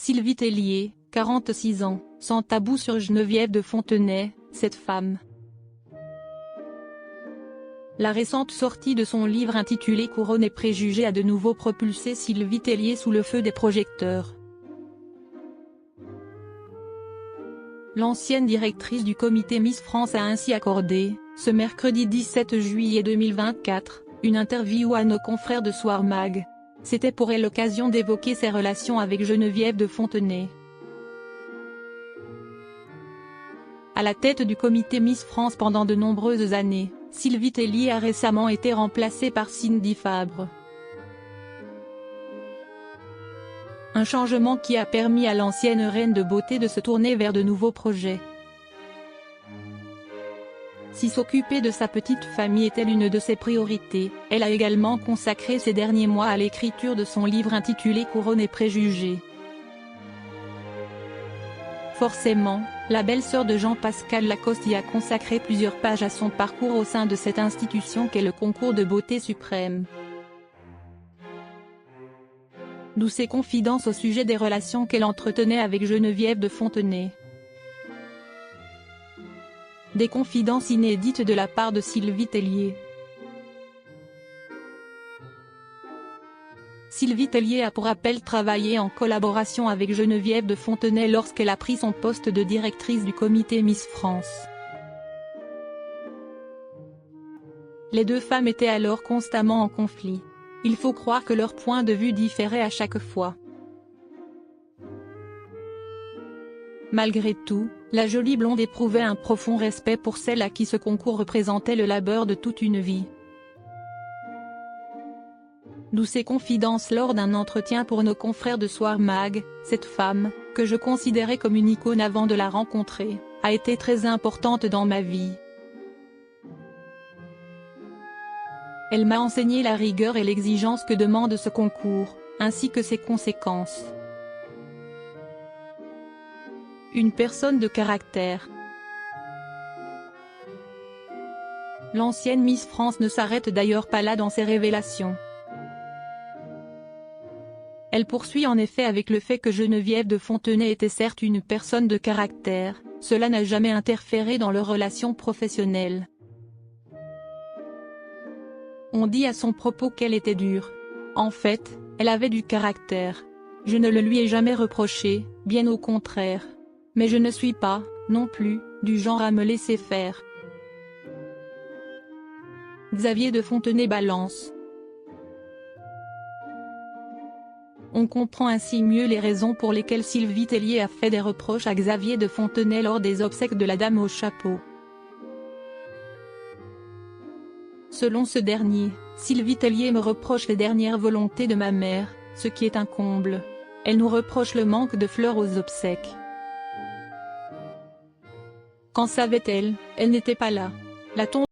Sylvie Tellier, 46 ans, sans tabou sur Geneviève de Fontenay, cette femme. La récente sortie de son livre intitulé Couronne et préjugés a de nouveau propulsé Sylvie Tellier sous le feu des projecteurs. L'ancienne directrice du comité Miss France a ainsi accordé, ce mercredi 17 juillet 2024, une interview à nos confrères de Soir Mag. C'était pour elle l'occasion d'évoquer ses relations avec Geneviève de Fontenay. À la tête du comité Miss France pendant de nombreuses années, Sylvie Tellier a récemment été remplacée par Cindy Fabre. Un changement qui a permis à l'ancienne reine de beauté de se tourner vers de nouveaux projets. Si s'occuper de sa petite famille était l'une de ses priorités, elle a également consacré ces derniers mois à l'écriture de son livre intitulé Couronne et préjugés. Forcément, la belle-sœur de Jean-Pascal Lacoste y a consacré plusieurs pages à son parcours au sein de cette institution qu'est le concours de beauté suprême. D'où ses confidences au sujet des relations qu'elle entretenait avec Geneviève de Fontenay. Des confidences inédites de la part de Sylvie Tellier. Sylvie Tellier a pour rappel travaillé en collaboration avec Geneviève de Fontenay lorsqu'elle a pris son poste de directrice du comité Miss France. Les deux femmes étaient alors constamment en conflit. Il faut croire que leurs points de vue différaient à chaque fois. Malgré tout, la jolie blonde éprouvait un profond respect pour celle à qui ce concours représentait le labeur de toute une vie. D'où ces confidences lors d'un entretien pour nos confrères de Soir Mag, cette femme, que je considérais comme une icône avant de la rencontrer, a été très importante dans ma vie. Elle m'a enseigné la rigueur et l'exigence que demande ce concours, ainsi que ses conséquences. Une personne de caractère. L'ancienne Miss France ne s'arrête d'ailleurs pas là dans ses révélations. Elle poursuit en effet avec le fait que Geneviève de Fontenay était certes une personne de caractère, cela n'a jamais interféré dans leurs relations professionnelles. On dit à son propos qu'elle était dure. En fait, elle avait du caractère. Je ne le lui ai jamais reproché, bien au contraire. Mais je ne suis pas, non plus, du genre à me laisser faire. Xavier de Fontenay balance. On comprend ainsi mieux les raisons pour lesquelles Sylvie Tellier a fait des reproches à Xavier de Fontenay lors des obsèques de la Dame au chapeau. Selon ce dernier, Sylvie Tellier me reproche les dernières volontés de ma mère, ce qui est un comble. Elle nous reproche le manque de fleurs aux obsèques. Qu'en savait-elle? Elle n'était pas là. L'a-t-on